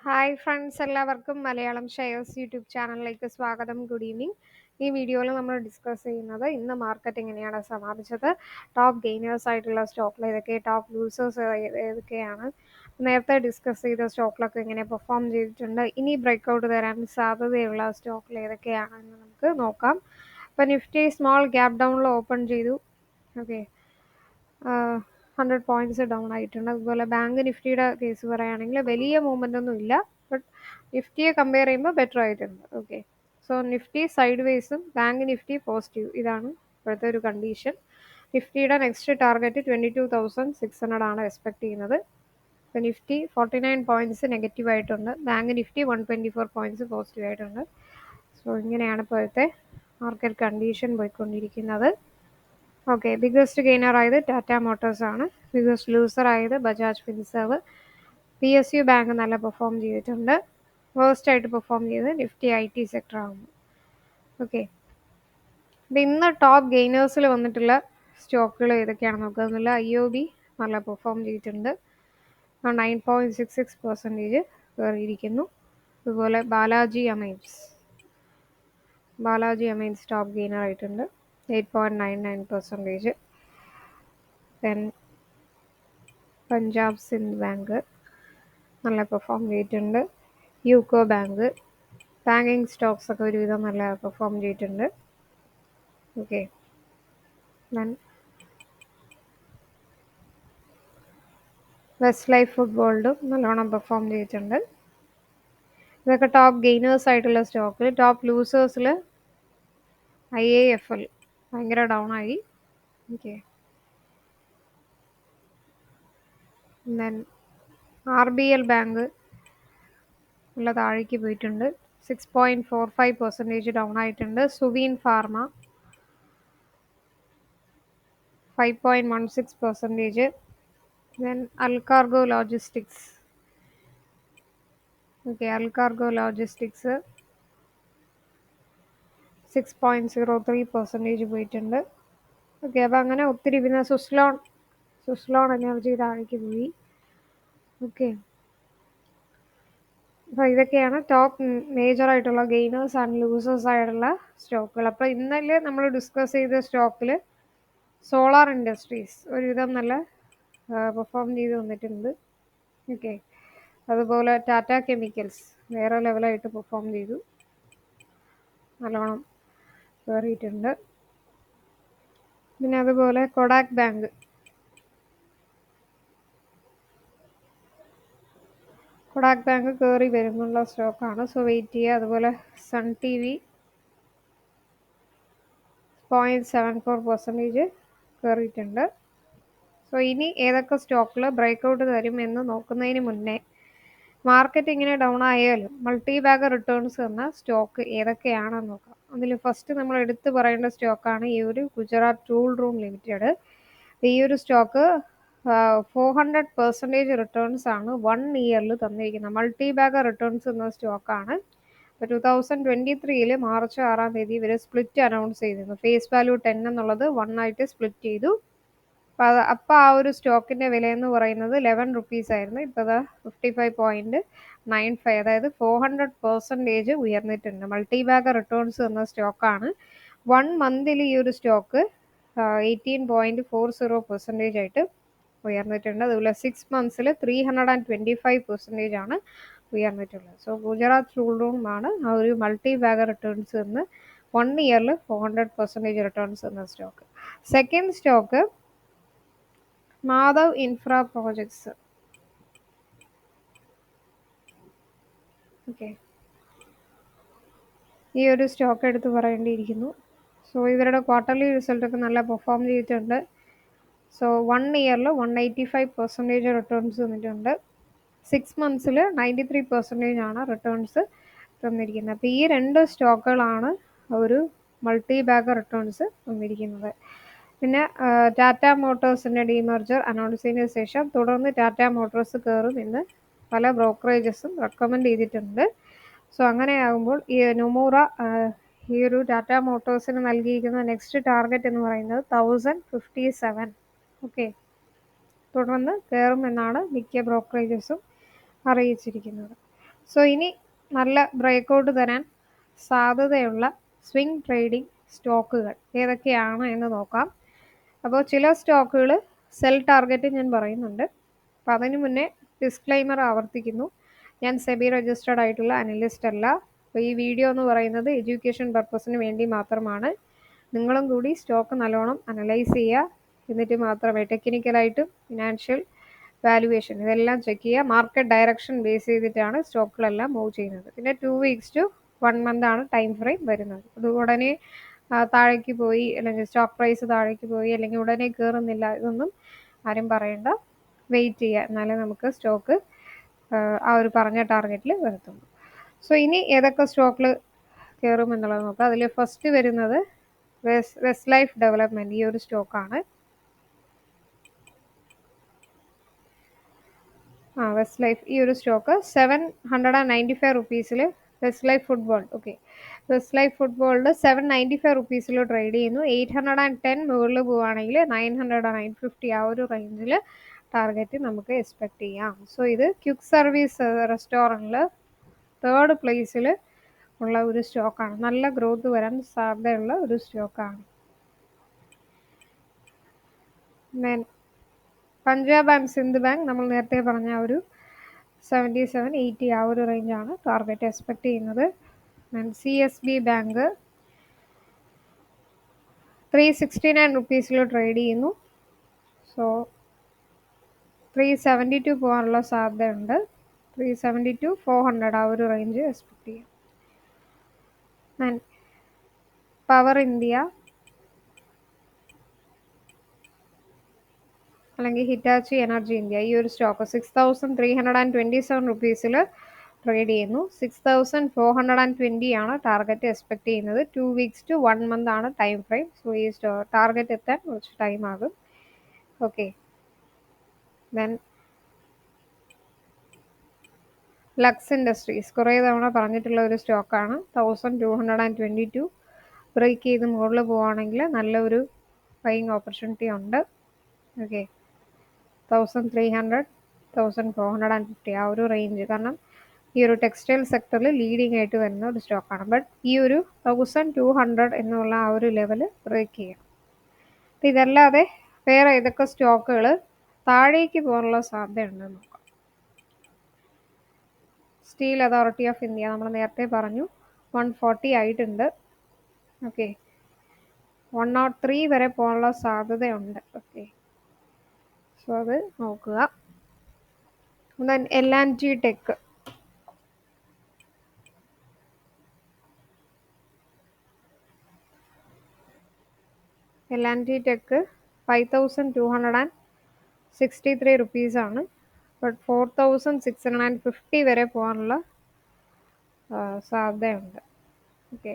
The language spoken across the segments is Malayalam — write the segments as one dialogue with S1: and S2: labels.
S1: ഹായ് ഫ്രണ്ട്സ്, എല്ലാവർക്കും മലയാളം ഷെയർസ് യൂട്യൂബ് ചാനലിലേക്ക് സ്വാഗതം. Good evening. ഈ വീഡിയോയിൽ നമ്മൾ ഡിസ്കസ് ചെയ്യുന്നത് ഇന്ന് മാർക്കറ്റ് എങ്ങനെയാണ് സമാപിച്ചത്, ടോപ്പ് ഗെയിനേഴ്സ് ആയിട്ടുള്ള സ്റ്റോക്കിൽ ഏതൊക്കെ, ടോപ്പ് ലൂസേഴ്സ് ഏതൊക്കെയാണ്, നേരത്തെ ഡിസ്കസ് ചെയ്ത സ്റ്റോക്കിലൊക്കെ എങ്ങനെ പെർഫോം ചെയ്തിട്ടുണ്ട്, ഇനി ബ്രേക്ക്ഔട്ട് തരാൻ സാധ്യതയുള്ള സ്റ്റോക്കിൽ ഏതൊക്കെയാണെന്ന് നമുക്ക് നോക്കാം. അപ്പോൾ നിഫ്റ്റി സ്മോൾ ഗ്യാപ്പ് ഡൗണിൽ ഓപ്പൺ ചെയ്തു. ഓക്കെ, 100 പോയിന്റ്സ് ഡൗൺ ആയിട്ടുണ്ട്. അതുപോലെ ബാങ്ക് നിഫ്റ്റിയുടെ കേസ് പറയുകയാണെങ്കിൽ വലിയ മൂവ്മെൻ്റ് ഒന്നും ഇല്ല, ബട്ട് നിഫ്റ്റിയെ കമ്പയർ ചെയ്യുമ്പോൾ ബെറ്റർ ആയിട്ടുണ്ട്. ഓക്കെ, സോ നിഫ്റ്റി സൈഡ് വേസും ബാങ്ക് നിഫ്റ്റി പോസിറ്റീവ്, ഇതാണ് ഇപ്പോഴത്തെ ഒരു കണ്ടീഷൻ. നിഫ്റ്റിയുടെ നെക്സ്റ്റ് ടാർഗറ്റ് 22,600 ആണ് എക്സ്പെക്ട് ചെയ്യുന്നത്. ഇപ്പോൾ നിഫ്റ്റി 49 പോയിന്റ്സ് നെഗറ്റീവ് ആയിട്ടുണ്ട്, ബാങ്ക് നിഫ്റ്റി 124 പോയിന്റ്സ് പോസിറ്റീവ് ആയിട്ടുണ്ട്. സോ ഇങ്ങനെയാണ് ഇപ്പോഴത്തെ മാർക്കറ്റ് കണ്ടീഷൻ പോയിക്കൊണ്ടിരിക്കുന്നത്. ഓക്കെ, ബിഗ്ഗസ്റ്റ് ഗെയിനർ ആയത് ടാറ്റ മോട്ടോഴ്സ് ആണ്. ബിഗ്ഗസ്റ്റ് ലൂസർ ആയത് ബജാജ് ഫിൻസർവ്. PSU ബാങ്ക് നല്ല പെർഫോം ചെയ്തിട്ടുണ്ട്. വേഴ്സ്റ്റ് ആയിട്ട് പെർഫോം ചെയ്തത് നിഫ്റ്റി IT സെക്ടർ ആകുന്നു. ഓക്കെ, അപ്പം ഇന്ന് ടോപ്പ് ഗെയിനേഴ്സിൽ വന്നിട്ടുള്ള സ്റ്റോക്കുകൾ ഏതൊക്കെയാണെന്ന് നോക്കുന്നില്ല. IOB നല്ല പെർഫോം ചെയ്തിട്ടുണ്ട്, 9.66% കയറിയിരിക്കുന്നു. അതുപോലെ ബാലാജി അമൈൻസ് ടോപ്പ് ഗെയിനർ ആയിട്ടുണ്ട്, 8.99%. ദെൻ പഞ്ചാബ് സിന്ധ് ബാങ്ക് നല്ല പെർഫോം ചെയ്തിട്ടുണ്ട്. യൂക്കോ ബാങ്കിങ് സ്റ്റോക്സ് ഒക്കെ ഒരുവിധം നല്ല പെർഫോം ചെയ്തിട്ടുണ്ട്. ഓക്കെ, ദെൻ വെസ്റ്റ് ലൈഫ് ഫുട്ബോൾഡും നല്ലോണം പെർഫോം ചെയ്തിട്ടുണ്ട്. ഇതൊക്കെ ടോപ്പ് ഗെയിനേഴ്സ് ആയിട്ടുള്ള സ്റ്റോക്ക്. ടോപ്പ് ലൂസേഴ്സിൽ IIFL ഭയങ്കര ഡൗൺ ആയി. ഓക്കെ, ദെൻ RBL ബാങ്ക് നല്ല താഴേക്ക് പോയിട്ടുണ്ട്, 6.45% ഡൗൺ ആയിട്ടുണ്ട്. സുവീൻ ഫാർമ 5.16%. ദെൻ അൽകാർഗോ ലോജിസ്റ്റിക്സ് 6.03% പോയിട്ടുണ്ട്. ഓക്കെ, അപ്പോൾ അങ്ങനെ ഒത്തിരി, പിന്നെ സുസ്ലോൺ എനർജി താഴേക്ക് പോയി. ഓക്കെ, അപ്പോൾ ഇതൊക്കെയാണ് ടോപ്പ് മേജർ ആയിട്ടുള്ള ഗെയിനേഴ്സ് ആൻഡ് ലൂസേഴ്സ് ആയിട്ടുള്ള സ്റ്റോക്കുകൾ. അപ്പോൾ ഇന്നലെ നമ്മൾ ഡിസ്കസ് ചെയ്ത സ്റ്റോക്കിൽ സോളാർ ഇൻഡസ്ട്രീസ് ഒരുവിധം നല്ല പെർഫോം ചെയ്ത് വന്നിട്ടുണ്ട്. ഓക്കെ, അതുപോലെ ടാറ്റ കെമിക്കൽസ് വേറെ ലെവലായിട്ട് പെർഫോം ചെയ്തു, നല്ലോണം കയറിയിട്ടുണ്ട്. പിന്നെ അതുപോലെ കൊഡാക് ബാങ്ക് കയറി വരുന്നുള്ള സ്റ്റോക്കാണ്, സോ വെയിറ്റ് ചെയ്യുക. അതുപോലെ സൺ TV 0.74% കയറിയിട്ടുണ്ട്. സോ ഇനി ഏതൊക്കെ സ്റ്റോക്കിൽ ബ്രേക്ക്ഔട്ട് തരും എന്ന് നോക്കുന്നതിന് മുന്നേ മാർക്കറ്റ് ഇങ്ങനെ ഡൗൺ ആയാലും മൾട്ടി ബാഗർ റിട്ടേൺസ് എന്ന സ്റ്റോക്ക് ഏതൊക്കെയാണെന്ന് നോക്കാം. അതിൽ ഫസ്റ്റ് നമ്മൾ എടുത്തു പറയേണ്ട സ്റ്റോക്കാണ് ഈ ഒരു ഗുജറാത്ത് ടൂൾ റൂം ലിമിറ്റഡ്. ഈ ഒരു സ്റ്റോക്ക് 400% റിട്ടേൺസ് ആണ് 1 ഇയറിൽ തന്നിരിക്കുന്നത്. മൾട്ടി ബാഗർ റിട്ടേൺസ് എന്ന സ്റ്റോക്കാണ്. ഇപ്പോൾ 2023 മാർച്ച് 6-ാം തീയതി ഇവർ സ്പ്ലിറ്റ് അനൗൺസ് ചെയ്തിരുന്നു. ഫേസ് വാല്യൂ 10 എന്നുള്ളത് 1 ആയിട്ട് സ്പ്ലിറ്റ് ചെയ്തു. അപ്പോൾ ആ ഒരു സ്റ്റോക്കിൻ്റെ വില എന്ന് പറയുന്നത് 11 rupees ആയിരുന്നു. ഇപ്പോൾ അത് 55.95, അതായത് 400% ഉയർന്നിട്ടുണ്ട്. മൾട്ടി ബാഗർ റിട്ടേൺസ് എന്ന സ്റ്റോക്കാണ്. 1 മന്തിൽ ഈ ഒരു സ്റ്റോക്ക് 18.40% ആയിട്ട് ഉയർന്നിട്ടുണ്ട്. അതുപോലെ 6 months 325% ആണ് ഉയർന്നിട്ടുള്ളത്. സോ ഗുജറാത്ത് ടൂൾ റൂം ആണ് ആ ഒരു മൾട്ടി ബാഗർ റിട്ടേൺസ് എന്ന് 1 ഇയറിൽ 400% റിട്ടേൺസ് എന്ന stock. Second stock Madhav infra projects. Okay, ഈ ഒരു സ്റ്റോക്ക് എടുത്ത് പറയേണ്ടിയിരിക്കുന്നു. സോ ഇവരുടെ ക്വാർട്ടർലി റിസൾട്ടൊക്കെ നല്ല പെർഫോം ചെയ്തിട്ടുണ്ട്. സോ 1 ഇയറിൽ 185% റിട്ടേൺസ് തന്നിട്ടുണ്ട്. 6 months 93% ആണ് റിട്ടേൺസ് തന്നിരിക്കുന്നത്. അപ്പോൾ ഈ രണ്ട് സ്റ്റോക്കുകളാണ് ഒരു മൾട്ടി ബാഗർ റിട്ടേൺസ് തന്നിരിക്കുന്നത്. പിന്നെ ടാറ്റ മോട്ടോഴ്സിൻ്റെ ഡീമർജർ അനൗൺസ് ചെയ്തതിന് ശേഷം തുടർന്ന് ടാറ്റ മോട്ടോഴ്സ് കയറും എന്ന് പല ബ്രോക്കറേജസും റെക്കമെൻഡ് ചെയ്തിട്ടുണ്ട്. സോ അങ്ങനെയാകുമ്പോൾ ഈ നൊമൂറ ഈ ഒരു ടാറ്റ മോട്ടോഴ്സിന് നൽകിയിരിക്കുന്ന നെക്സ്റ്റ് ടാർഗറ്റ് എന്ന് പറയുന്നത് 1057. ഓക്കെ, തുടർന്ന് കയറുമെന്നാണ് മിക്ക ബ്രോക്കറേജസും അറിയിച്ചിരിക്കുന്നത്. സോ ഇനി നല്ല ബ്രേക്കൗട്ട് തരാൻ സാധ്യതയുള്ള സ്വിംഗ് ട്രേഡിംഗ് സ്റ്റോക്കുകൾ ഏതൊക്കെയാണ് എന്ന് നോക്കാം. അപ്പോൾ ചില സ്റ്റോക്കുകൾ സെൽ ടാർഗറ്റ് ഞാൻ പറയുന്നുണ്ട്. അപ്പം അതിന് മുന്നേ ഡിസ്ക്ലൈമർ ആവർത്തിക്കുന്നു, ഞാൻ സെബി രജിസ്റ്റേർഡ് ആയിട്ടുള്ള അനലിസ്റ്റ് അല്ല. അപ്പോൾ ഈ വീഡിയോ എന്ന് പറയുന്നത് എഡ്യൂക്കേഷൻ പർപ്പസിന് വേണ്ടി മാത്രമാണ്. നിങ്ങളും കൂടി സ്റ്റോക്ക് നല്ലോണം അനലൈസ് ചെയ്യുക. എന്നിട്ട് മാത്രമേ ടെക്നിക്കലായിട്ടും ഫിനാൻഷ്യൽ വാല്യുവേഷൻ ഇതെല്ലാം ചെക്ക് ചെയ്യുക. മാർക്കറ്റ് ഡയറക്ഷൻ ബേസ് ചെയ്തിട്ടാണ് സ്റ്റോക്കുകളെല്ലാം മൂവ് ചെയ്യുന്നത്. പിന്നെ 2 weeks to 1 month ആണ് ടൈം ഫ്രെയിം വരുന്നത്. അത് ഉടനെ താഴേക്ക് പോയി അല്ലെങ്കിൽ സ്റ്റോക്ക് പ്രൈസ് താഴേക്ക് പോയി അല്ലെങ്കിൽ ഉടനെ കയറുന്നില്ല ഇതൊന്നും ആരും പറയണ്ട. വെയിറ്റ് ചെയ്യുക, എന്നാലേ നമുക്ക് സ്റ്റോക്ക് ആ ഒരു പറഞ്ഞ ടാർഗറ്റിൽ വരത്തുള്ളൂ. സോ ഇനി ഏതൊക്കെ സ്റ്റോക്കിൽ കയറും എന്നുള്ളത് നോക്കാം. അതിൽ ഫസ്റ്റ് വരുന്നത് വെസ്റ്റ് ലൈഫ് ഡെവലപ്മെൻറ്റ്, ഈ ഒരു സ്റ്റോക്കാണ്. വെസ്റ്റ് ലൈഫ് ഈ ഒരു സ്റ്റോക്ക് 795 റുപ്പീസിൽ west life football. Okay, west life ഫുട്ബോളിൽ 795 റുപ്പീസിൽ ട്രേഡ് ചെയ്യുന്നു. 810 മുകളിൽ പോവുകയാണെങ്കിൽ 900-950 ആ ഒരു റേഞ്ചിൽ ടാർഗറ്റ് നമുക്ക് എക്സ്പെക്ട് ചെയ്യാം. സോ ഇത് ക്വിക്ക് സർവീസ് റെസ്റ്റോറൻറ്റിൽ 3rd പ്ലേസിൽ ഉള്ള ഒരു സ്റ്റോക്കാണ്. നല്ല ഗ്രോത്ത് വരാൻ സാധ്യതയുള്ള ഒരു സ്റ്റോക്കാണ്. പഞ്ചാബ് ആൻഡ് സിന്ധ് ബാങ്ക് നമ്മൾ നേരത്തെ പറഞ്ഞ ഒരു 77-80 ആ ഒരു റേഞ്ചാണ് ടാർഗറ്റ് എക്സ്പെക്ട് ചെയ്യുന്നത്. CSB ബാങ്ക് 369 റുപ്പീസിൽ ട്രേഡ് ചെയ്യുന്നു. സോ 372 പോകാനുള്ള സാധ്യതയുണ്ട്. 370-400 ആ ഒരു റേഞ്ച് എക്സ്പെക്ട് ചെയ്യാം. പവർ ഇന്ത്യ അല്ലെങ്കിൽ ഹിറ്റാച്ചി എനർജി ഇന്ത്യ, ഈ ഒരു സ്റ്റോക്ക് 6327 റുപ്പീസിൽ ട്രേഡ് ചെയ്യുന്നു. 6420 ആണ് ടാർഗറ്റ് എക്സ്പെക്ട് ചെയ്യുന്നത്. 2 weeks to 1 month ആണ് ടൈം ഫ്രെയിം. സോ ഈ ടാർഗറ്റ് എത്താൻ കുറച്ച് ടൈം ആകും. ഓക്കെ, ദെൻ ലക്സ് ഇൻഡസ്ട്രീസ് കുറേ തവണ പറഞ്ഞിട്ടുള്ള ഒരു സ്റ്റോക്കാണ്. 1222 ബ്രേക്ക് ചെയ്ത് മുകളിൽ പോവുകയാണെങ്കിൽ നല്ലൊരു ബൈയിങ് ഓപ്പർച്യൂണിറ്റി ഉണ്ട്. ഓക്കെ, 1300-1450 ആ ഒരു റേഞ്ച്, കാരണം ഈ ഒരു ടെക്സ്റ്റൈൽ സെക്ടറിൽ ലീഡിങ് ആയിട്ട് വരുന്ന ഒരു സ്റ്റോക്കാണ്. ബട്ട് ഈ ഒരു 1200 എന്നുള്ള ആ ഒരു ലെവല് ബ്രേക്ക് ചെയ്യാം. അപ്പം ഇതല്ലാതെ വേറെ ഏതൊക്കെ സ്റ്റോക്കുകൾ താഴേക്ക് പോകാനുള്ള സാധ്യതയുണ്ടെന്ന് നോക്കാം. സ്റ്റീൽ അതോറിറ്റി ഓഫ് ഇന്ത്യ നമ്മൾ നേരത്തെ പറഞ്ഞു 140 ആയിട്ടുണ്ട്. ഓക്കെ, 103 വരെ പോകാനുള്ള സാധ്യതയുണ്ട്. ഓക്കെ, സോ അത് നോക്കുക. Then L&T tech, L&T tech 5263 റുപ്പീസാണ്. ബട്ട് 4650 വരെ പോകാനുള്ള സാധ്യതയുണ്ട്. ഓക്കെ,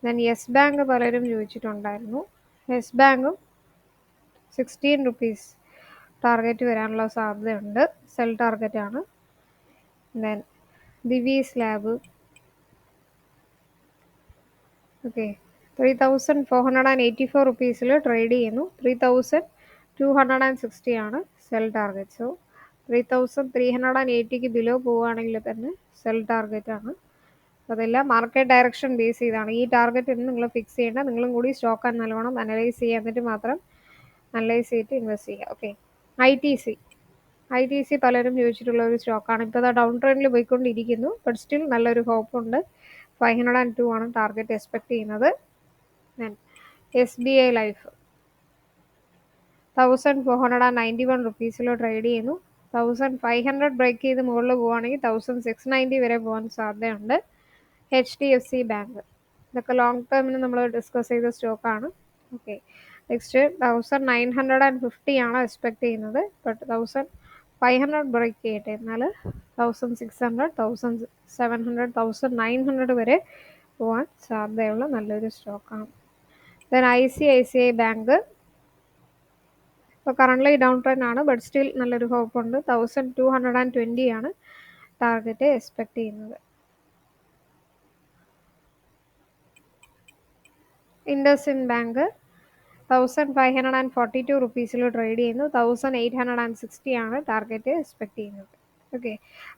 S1: ദെൻ യെസ് ബാങ്ക് പലരും ചോദിച്ചിട്ടുണ്ടായിരുന്നു. യെസ് ബാങ്കും 16 റുപ്പീസ് ടാർഗറ്റ് വരാനുള്ള സാധ്യതയുണ്ട്. സെൽ ടാർഗറ്റ് ആണ്. Then Divi's lab, okay, 3484 റുപ്പീസിൽ trade ചെയ്യുന്നു. 3260 ആണ് സെൽ ടാർഗറ്റ്. സോ 3380 ബിലോ പോവുകയാണെങ്കിൽ തന്നെ സെൽ ടാർഗറ്റ് ആണ്. അതെല്ലാം മാർക്കറ്റ് ഡയറക്ഷൻ ബേസ് ചെയ്താണ്. ഈ ടാർഗറ്റ് ഒന്നും നിങ്ങൾ ഫിക്സ് ചെയ്യേണ്ട. നിങ്ങളും കൂടി സ്റ്റോക്ക് നല്ലോണം അനലൈസ് ചെയ്യുക, എന്നിട്ട് മാത്രം അനലൈസ് ചെയ്തിട്ട് ഇൻവെസ്റ്റ് ചെയ്യുക. ഓക്കെ, ITC പലരും ചോദിച്ചിട്ടുള്ള ഒരു സ്റ്റോക്കാണ്. ഇപ്പോൾ അത് ഡൗൺ ട്രെൻഡിൽ പോയിക്കൊണ്ടിരിക്കുന്നു. ബട്ട് സ്റ്റിൽ നല്ലൊരു ഹോപ്പ് ഉണ്ട്. 502 ആണ് ടാർഗറ്റ് എക്സ്പെക്ട് ചെയ്യുന്നത്. SBI ലൈഫ് 1491 റുപ്പീസിൽ ട്രേഡ് ചെയ്യുന്നു. 1500 ബ്രേക്ക് ചെയ്ത് മുകളിൽ പോവുകയാണെങ്കിൽ 1690 വരെ പോകാൻ സാധ്യതയുണ്ട്. HDFC ബാങ്ക്, ഇതൊക്കെ ലോങ് ടേമിന് നമ്മൾ ഡിസ്കസ് ചെയ്ത സ്റ്റോക്കാണ്. ഓക്കെ, നെക്സ്റ്റ് 1950 ആണ് എക്സ്പെക്ട് ചെയ്യുന്നത്. ബട്ട് 1500 ബ്രേക്ക് ചെയ്യട്ടെ, എന്നാൽ 1600, 1700, 1900 വരെ പോകാൻ സാധ്യതയുള്ള നല്ലൊരു സ്റ്റോക്കാണ്. ദെൻ ICICI ബാങ്ക് ഇപ്പോൾ കറണ്ട്ലി ഡൗൺ ട്രെൻഡ് ആണ്. ബട്ട് സ്റ്റിൽ നല്ലൊരു ഹോപ്പ് ഉണ്ട്. 1220 ആണ് ടാർഗറ്റ് എക്സ്പെക്ട് ചെയ്യുന്നത്. ഇൻഡസ്ഇൻഡ് ബാങ്ക് 1542 റുപ്പീസിൽ ട്രേഡ് ചെയ്യുന്നു. 1860 ആണ് ടാർഗറ്റ് എക്സ്പെക്ട് ചെയ്യുന്നത്. ഓക്കെ.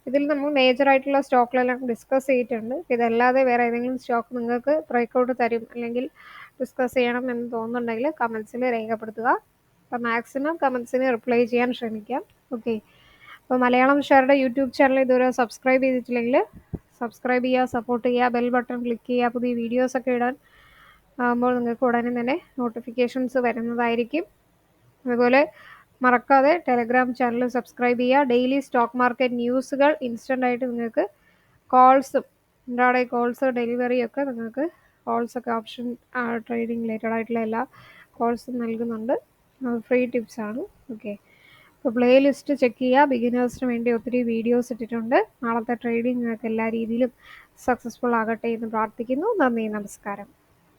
S1: ഇതിൽ നമ്മൾ മേജറായിട്ടുള്ള സ്റ്റോക്കുകളെല്ലാം ഡിസ്കസ് ചെയ്തിട്ടുണ്ട്. ഇതല്ലാതെ വേറെ ഏതെങ്കിലും സ്റ്റോക്ക് നിങ്ങൾക്ക് ബ്രേക്കൗട്ട് തരും അല്ലെങ്കിൽ ഡിസ്കസ് ചെയ്യണം എന്ന് തോന്നുന്നുണ്ടെങ്കിൽ കമൻസിൽ രേഖപ്പെടുത്തുക. അപ്പോൾ മാക്സിമം കമൻസിന് റിപ്ലൈ ചെയ്യാൻ ശ്രമിക്കാം. ഓക്കെ. അപ്പോൾ മലയാളം ഷെയറുടെ യൂട്യൂബ് ചാനൽ ഇതുവരെ സബ്സ്ക്രൈബ് ചെയ്തിട്ടില്ലെങ്കിൽ സബ്സ്ക്രൈബ് ചെയ്യുക, സപ്പോർട്ട് ചെയ്യുക, ബെൽ ബട്ടൺ ക്ലിക്ക് ചെയ്യുക. പുതിയ വീഡിയോസൊക്കെ ഇടാൻ ആകുമ്പോൾ നിങ്ങൾക്ക് ഉടനെ തന്നെ നോട്ടിഫിക്കേഷൻസ് വരുന്നതായിരിക്കും. അതുപോലെ മറക്കാതെ ടെലഗ്രാം ചാനൽ സബ്സ്ക്രൈബ് ചെയ്യുക. ഡെയിലി സ്റ്റോക്ക് മാർക്കറ്റ് ന്യൂസുകൾ ഇൻസ്റ്റൻ്റായിട്ട് നിങ്ങൾക്ക് കോൾസും ഇൻട്രാഡേ കോൾസ് ഡെലിവറിയൊക്കെ നിങ്ങൾക്ക് കോൾസൊക്കെ ഓപ്ഷൻ ട്രേഡിംഗ് റിലേറ്റഡ് ആയിട്ടുള്ള എല്ലാ കോൾസും നൽകുന്നുണ്ട്. ഫ്രീ ടിപ്സാണ്. ഓക്കെ. അപ്പോൾ പ്ലേ ലിസ്റ്റ് ചെക്ക് ചെയ്യുക. ബിഗിനേഴ്സിന് വേണ്ടി ഒത്തിരി വീഡിയോസ് ഇട്ടിട്ടുണ്ട്. നാളത്തെ ട്രേഡിംഗ് നിങ്ങൾക്ക് എല്ലാ രീതിയിലും സക്സസ്ഫുൾ ആകട്ടെ എന്ന് പ്രാർത്ഥിക്കുന്നു. നന്ദി, നമസ്കാരം.